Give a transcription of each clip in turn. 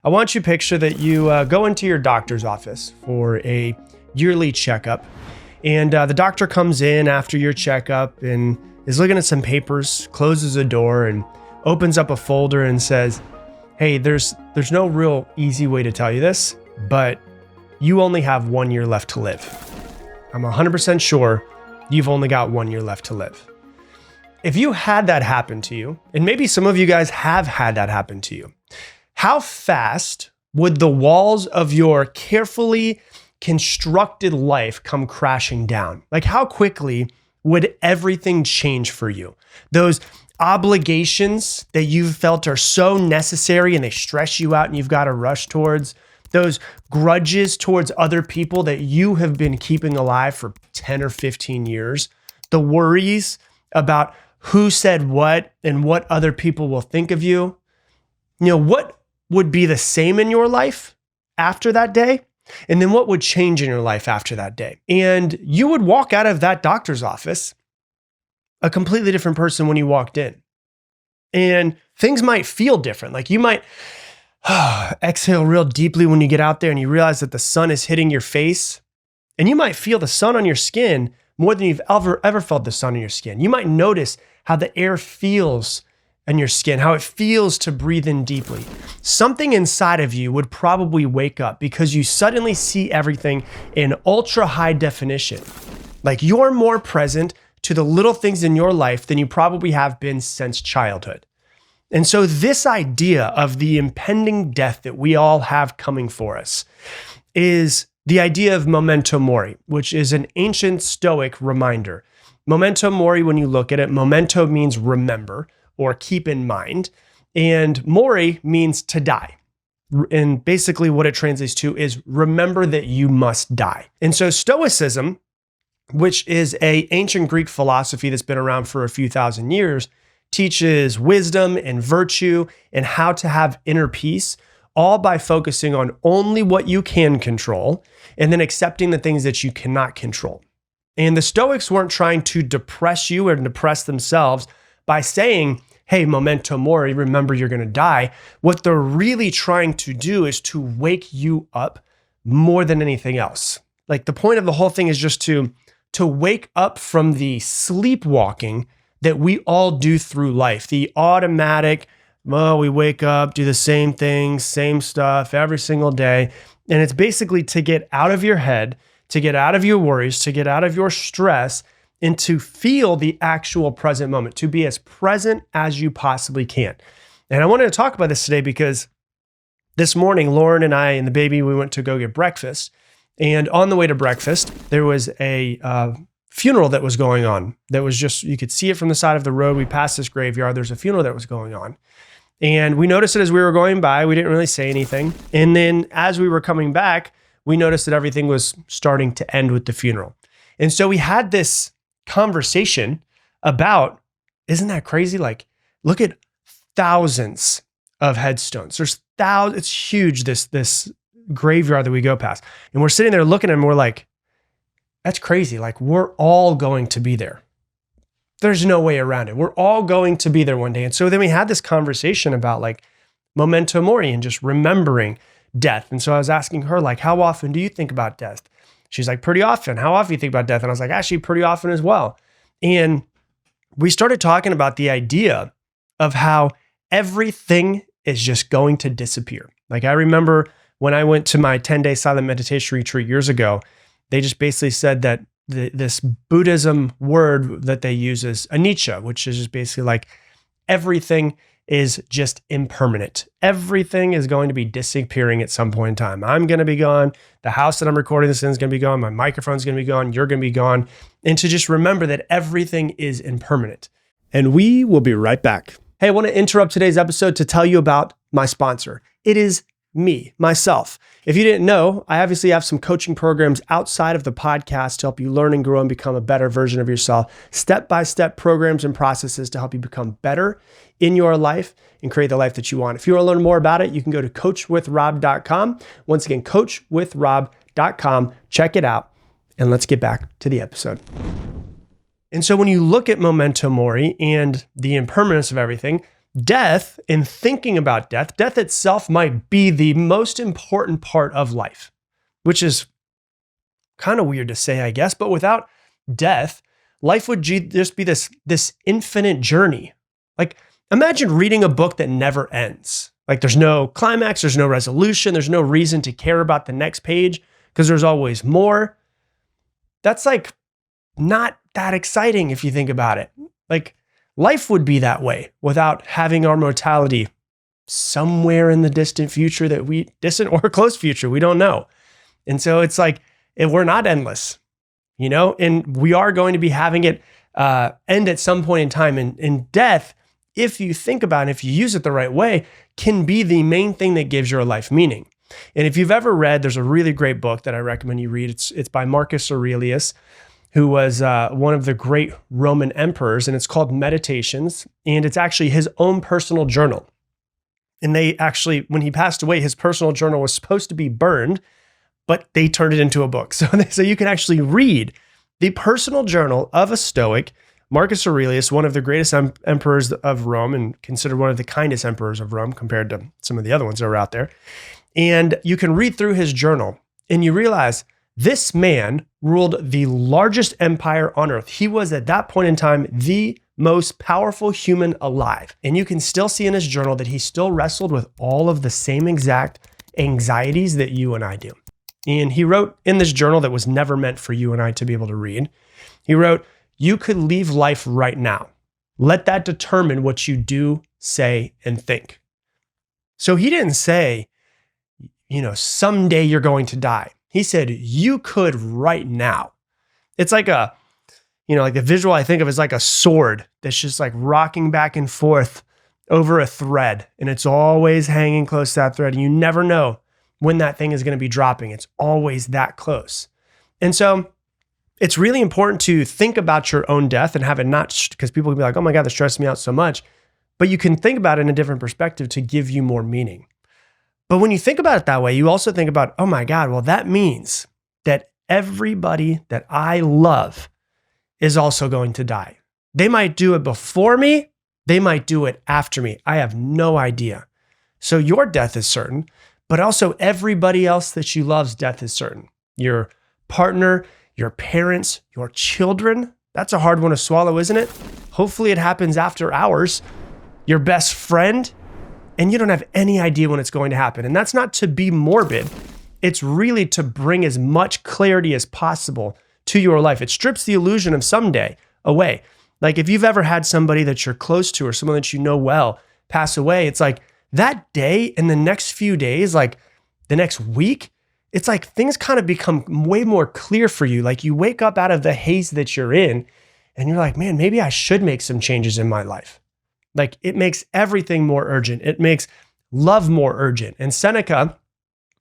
I want you to picture that you go into your doctor's office for a yearly checkup. And the doctor comes in after your checkup and is looking at some papers, closes a door and opens up a folder and says, hey, there's no real easy way to tell you this, but you only have 1 year left to live. I'm 100% sure you've only got 1 year left to live. If you had that happen to you, and maybe some of you guys have had that happen to you, how fast would the walls of your carefully constructed life come crashing down? Like, how quickly would everything change for you? Those obligations that you've felt are so necessary and they stress you out and you've got to rush towards, those grudges towards other people that you have been keeping alive for 10 or 15 years, the worries about who said what and what other people will think of you. What would be the same in your life after that day? And then what would change in your life after that day? And you would walk out of that doctor's office a completely different person when you walked in. And things might feel different. Like you might exhale real deeply when you get out there and you realize that the sun is hitting your face. And you might feel the sun on your skin more than you've ever felt the sun on your skin. You might notice how the air feels on your skin, how it feels to breathe in deeply. Something inside of you would probably wake up because you suddenly see everything in ultra high definition. Like you're more present to the little things in your life than you probably have been since childhood. And so this idea of the impending death that we all have coming for us is the idea of Memento Mori, which is an ancient Stoic reminder. Memento Mori, when you look at it, memento means remember or keep in mind, and Mori means to die. And basically what it translates to is remember that you must die. And so Stoicism, which is an ancient Greek philosophy that's been around for a few thousand years, teaches wisdom and virtue and how to have inner peace, all by focusing on only what you can control and then accepting the things that you cannot control. And the Stoics weren't trying to depress you or depress themselves by saying, hey, memento mori, remember you're going to die. What they're really trying to do is to wake you up more than anything else. Like the point of the whole thing is just to wake up from the sleepwalking that we all do through life, the automatic, we wake up, do the same things, same stuff every single day. And it's basically to get out of your head, to get out of your worries, to get out of your stress, and to feel the actual present moment, to be as present as you possibly can. And I wanted to talk about this today because this morning, Lauren and I and the baby, we went to go get breakfast. And on the way to breakfast, there was a funeral that was going on. That was just, you could see it from the side of the road. We passed this graveyard. There's a funeral that was going on. And we noticed it as we were going by. We didn't really say anything. And then as we were coming back, we noticed that everything was starting to end with the funeral. And so we had this conversation about, isn't that crazy? Like, look at thousands of headstones. There's thousands, it's huge, this graveyard that we go past. And we're sitting there looking at them, we're like, that's crazy. Like, we're all going to be there. There's no way around it. We're all going to be there one day. And so then we had this conversation about like memento mori and just remembering death. And so I was asking her, like, how often do you think about death? She's like, pretty often. How often do you think about death? And I was like, actually, pretty often as well. And we started talking about the idea of how everything is just going to disappear. Like, I remember when I went to my 10-day silent meditation retreat years ago, they just basically said that this Buddhism word that they use is anicca, which is just basically like everything is just impermanent. Everything is going to be disappearing at some point in time. I'm going to be gone. The house that I'm recording this in is going to be gone. My microphone's going to be gone. You're going to be gone. And to just remember that everything is impermanent. And we will be right back. Hey, I want to interrupt today's episode to tell you about my sponsor. It is me, myself. If you didn't know, I obviously have some coaching programs outside of the podcast to help you learn and grow and become a better version of yourself. Step-by-step programs and processes to help you become better in your life and create the life that you want. If you want to learn more about it, you can go to coachwithrob.com. Once again, coachwithrob.com. Check it out. And let's get back to the episode. And so when you look at memento mori and the impermanence of everything, death, in thinking about death, death itself might be the most important part of life, which is kind of weird to say, I guess, but without death, life would just be this infinite journey. Like, imagine reading a book that never ends. Like, there's no climax, there's no resolution, there's no reason to care about the next page because there's always more. That's like not that exciting if you think about it. Like, life would be that way without having our mortality somewhere in the distant future distant or close future, we don't know. And so it's like, we're not endless, and we are going to be having it end at some point in time. And death, if you think about it, if you use it the right way, can be the main thing that gives your life meaning. And if you've ever read, there's a really great book that I recommend you read. It's by Marcus Aurelius, who was one of the great Roman emperors, and it's called Meditations, and it's actually his own personal journal. And they actually, when he passed away, his personal journal was supposed to be burned, but they turned it into a book. So you can actually read the personal journal of a Stoic, Marcus Aurelius, one of the greatest emperors of Rome and considered one of the kindest emperors of Rome compared to some of the other ones that are out there. And you can read through his journal and you realize this man ruled the largest empire on earth. He was at that point in time the most powerful human alive. And you can still see in his journal that he still wrestled with all of the same exact anxieties that you and I do. And he wrote in this journal that was never meant for you and I to be able to read, he wrote, "You could leave life right now. Let that determine what you do, say, and think." So he didn't say, someday you're going to die. He said, you could right now. It's like like the visual I think of is like a sword that's just like rocking back and forth over a thread. And it's always hanging close to that thread. And you never know when that thing is going to be dropping. It's always that close. And so it's really important to think about your own death and have it not, because people can be like, oh my God, that stresses me out so much. But you can think about it in a different perspective to give you more meaning. But when you think about it that way, you also think about, oh my God, well, that means that everybody that I love is also going to die. They might do it before me. They might do it after me. I have no idea. So your death is certain, but also everybody else that you love's death is certain. Your partner, your parents, your children. That's a hard one to swallow, isn't it? Hopefully it happens after hours. Your best friend, and you don't have any idea when it's going to happen. And that's not to be morbid. It's really to bring as much clarity as possible to your life. It strips the illusion of someday away. Like if you've ever had somebody that you're close to or someone that you know well pass away, it's like that day and the next few days, like the next week, it's like things kind of become way more clear for you. Like you wake up out of the haze that you're in and you're like, man, maybe I should make some changes in my life. Like it makes everything more urgent. It makes love more urgent. And Seneca,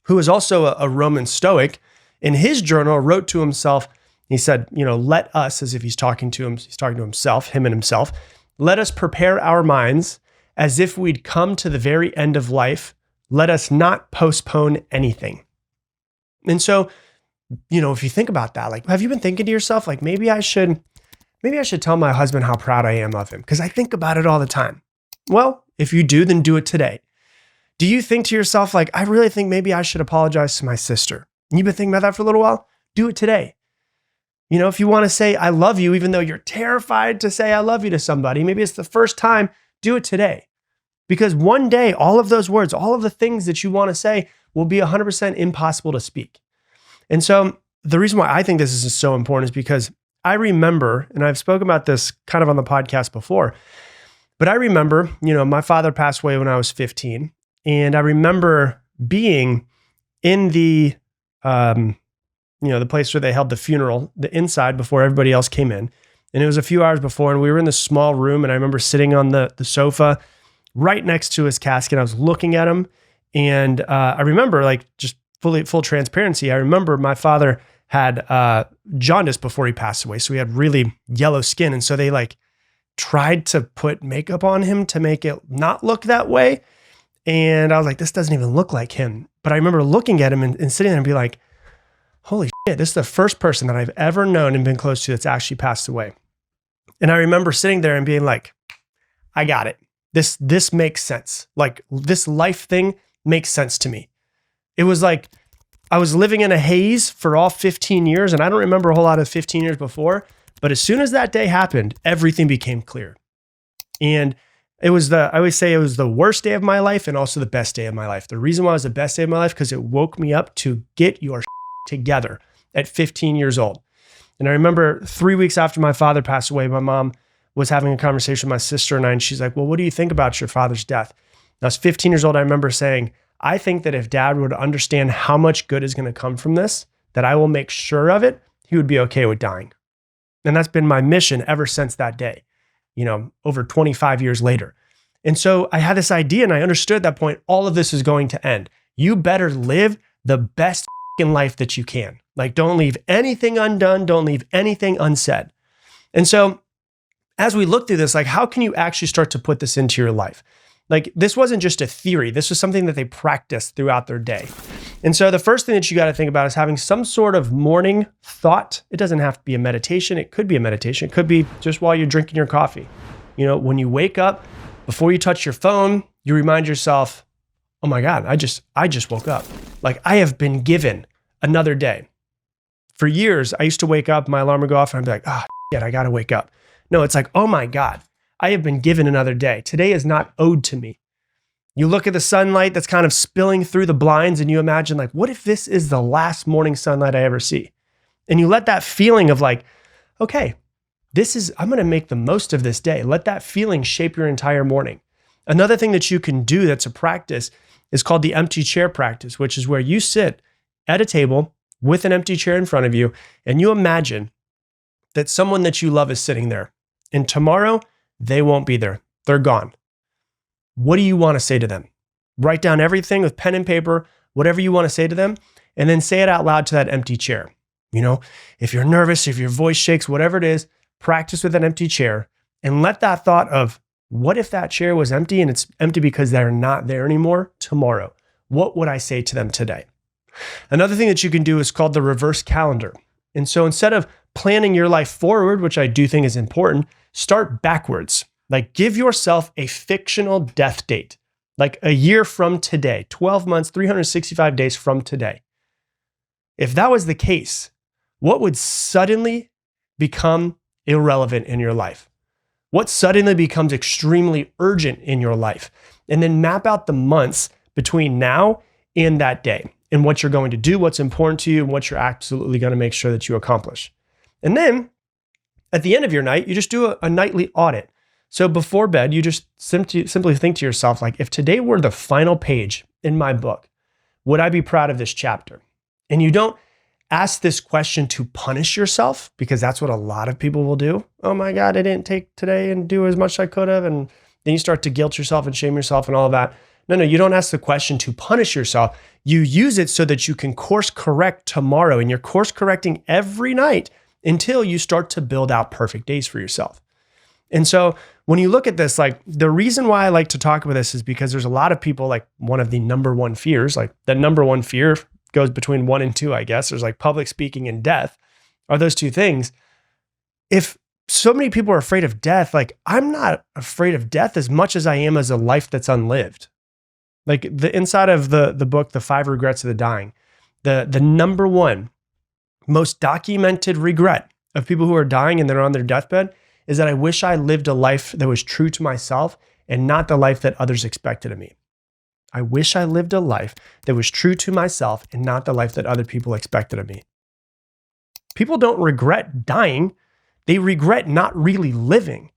who is also a Roman Stoic, in his journal wrote to himself, he said, let us, as if he's talking to himself, him and himself, let us prepare our minds as if we'd come to the very end of life. Let us not postpone anything. And so, if you think about that, like, have you been thinking to yourself, like, maybe I should tell my husband how proud I am of him? Because I think about it all the time. Well, if you do, then do it today. Do you think to yourself, like, I really think maybe I should apologize to my sister? And you've been thinking about that for a little while? Do it today. If you want to say, I love you, even though you're terrified to say I love you to somebody, maybe it's the first time, do it today. Because one day, all of those words, all of the things that you want to say will be 100% impossible to speak. And so the reason why I think this is so important is because I remember, and I've spoken about this kind of on the podcast before, but I remember, my father passed away when I was 15. And I remember being in the place where they held the funeral, the inside before everybody else came in. And it was a few hours before, and we were in this small room, and I remember sitting on the sofa right next to his casket. I was looking at him, and I remember, like, just full transparency, I remember my father had jaundice before he passed away. So he had really yellow skin. And so they tried to put makeup on him to make it not look that way. And I was like, this doesn't even look like him. But I remember looking at him and sitting there and be like, holy shit, this is the first person that I've ever known and been close to that's actually passed away. And I remember sitting there and being like, I got it. This makes sense. Like this life thing makes sense to me. It was like I was living in a haze for all 15 years, and I don't remember a whole lot of 15 years before, but as soon as that day happened, everything became clear. And I always say it was the worst day of my life and also the best day of my life. The reason why it was the best day of my life, because it woke me up to get your together at 15 years old. And I remember 3 weeks after my father passed away, my mom was having a conversation with my sister and I, and she's like, well, what do you think about your father's death? And I was 15 years old. I remember saying, I think that if dad would understand how much good is going to come from this, that I will make sure of it, he would be okay with dying. And that's been my mission ever since that day, over 25 years later. And so I had this idea and I understood at that point, all of this is going to end. You better live the best life that you can. Like, don't leave anything undone. Don't leave anything unsaid. And so as we look through this, like, how can you actually start to put this into your life? Like, this wasn't just a theory. This was something that they practiced throughout their day. And so the first thing that you got to think about is having some sort of morning thought. It doesn't have to be a meditation. It could be a meditation. It could be just while you're drinking your coffee. When you wake up, before you touch your phone, you remind yourself, oh my God, I just woke up. Like, I have been given another day. For years, I used to wake up, my alarm would go off, and I'd be like, oh, shit, I got to wake up. No, it's like, oh my God, I have been given another day. Today is not owed to me. You look at the sunlight that's kind of spilling through the blinds and you imagine, like, what if this is the last morning sunlight I ever see? And you let that feeling of like, okay, I'm going to make the most of this day. Let that feeling shape your entire morning. Another thing that you can do that's a practice is called the empty chair practice, which is where you sit at a table with an empty chair in front of you and you imagine that someone that you love is sitting there. And tomorrow, they won't be there. They're gone. What do you want to say to them? Write down everything with pen and paper, whatever you want to say to them, and then say it out loud to that empty chair. If you're nervous, if your voice shakes, whatever it is, practice with an empty chair and let that thought of, what if that chair was empty and it's empty because they're not there anymore tomorrow? What would I say to them today? Another thing that you can do is called the reverse calendar. And so instead of planning your life forward, which I do think is important, start backwards. Like, give yourself a fictional death date, like a year from today, 12 months, 365 days from today. If that was the case, what would suddenly become irrelevant in your life? What suddenly becomes extremely urgent in your life? And then map out the months between now and that day and what you're going to do, what's important to you, and what you're absolutely going to make sure that you accomplish. And then at the end of your night, you just do a nightly audit. So before bed, you just simply think to yourself, like, if today were the final page in my book, would I be proud of this chapter? And you don't ask this question to punish yourself, because that's what a lot of people will do. Oh my God, I didn't take today and do as much as I could have. And then you start to guilt yourself and shame yourself and all of that. No, you don't ask the question to punish yourself. You use it so that you can course correct tomorrow. And you're course correcting every night until you start to build out perfect days for yourself. And so when you look at this, like, the reason why I like to talk about this is because there's a lot of people, like, one of the number one fears, like the number one fear goes between 1 and 2, I guess. There's like public speaking and death are those two things. If so many people are afraid of death, like, I'm not afraid of death as much as I am as a life that's unlived. Like, the inside of the book, The 5 Regrets of the Dying, the number one most documented regret of people who are dying and they're on their deathbed is that I wish I lived a life that was true to myself and not the life that others expected of me. I wish I lived a life that was true to myself and not the life that other people expected of me. People don't regret dying. They regret not really living.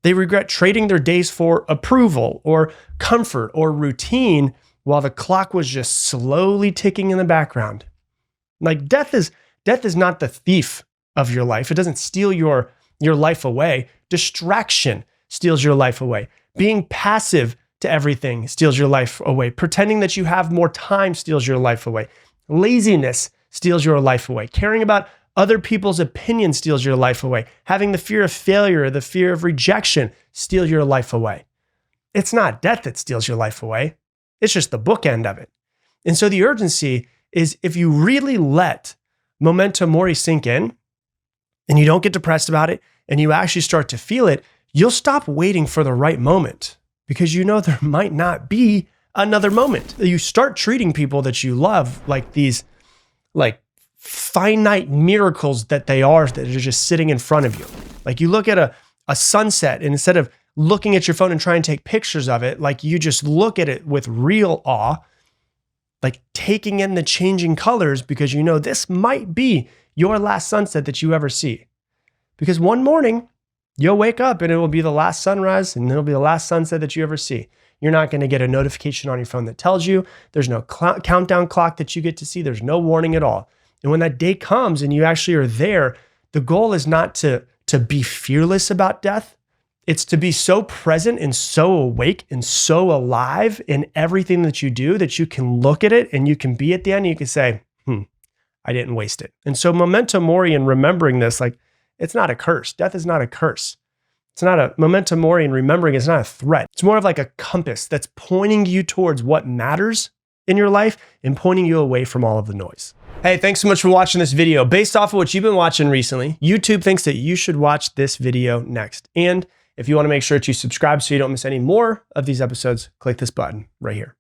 They regret trading their days for approval or comfort or routine while the clock was just slowly ticking in the background. Like, death is not the thief of your life. It doesn't steal your life away. Distraction steals your life away. Being passive to everything steals your life away. Pretending that you have more time steals your life away. Laziness steals your life away. Caring about other people's opinions steals your life away. Having the fear of failure, the fear of rejection steals your life away. It's not death that steals your life away. It's just the bookend of it. And so the urgency is, if you really let Memento Mori sink in and you don't get depressed about it and you actually start to feel it, you'll stop waiting for the right moment because you know there might not be another moment. You start treating people that you love like these like finite miracles that they are that are just sitting in front of you. Like you look at a sunset, and instead of looking at your phone and trying to take pictures of it, like you just look at it with real awe, like taking in the changing colors because you know this might be your last sunset that you ever see. Because one morning you'll wake up and it will be the last sunrise and it'll be the last sunset that you ever see. You're not going to get a notification on your phone that tells you. There's no countdown clock that you get to see. There's no warning at all. And when that day comes and you actually are there, the goal is not to be fearless about death. It's to be so present and so awake and so alive in everything that you do that you can look at it and you can be at the end and you can say, I didn't waste it. And so Memento Mori and remembering this, like, it's not a curse. Death is not a curse. It's not a Memento Mori, and remembering is not a threat. It's more of like a compass that's pointing you towards what matters in your life and pointing you away from all of the noise. Hey, thanks so much for watching this video. Based off of what you've been watching recently, YouTube thinks that you should watch this video next. And if you want to make sure that you subscribe so you don't miss any more of these episodes, click this button right here.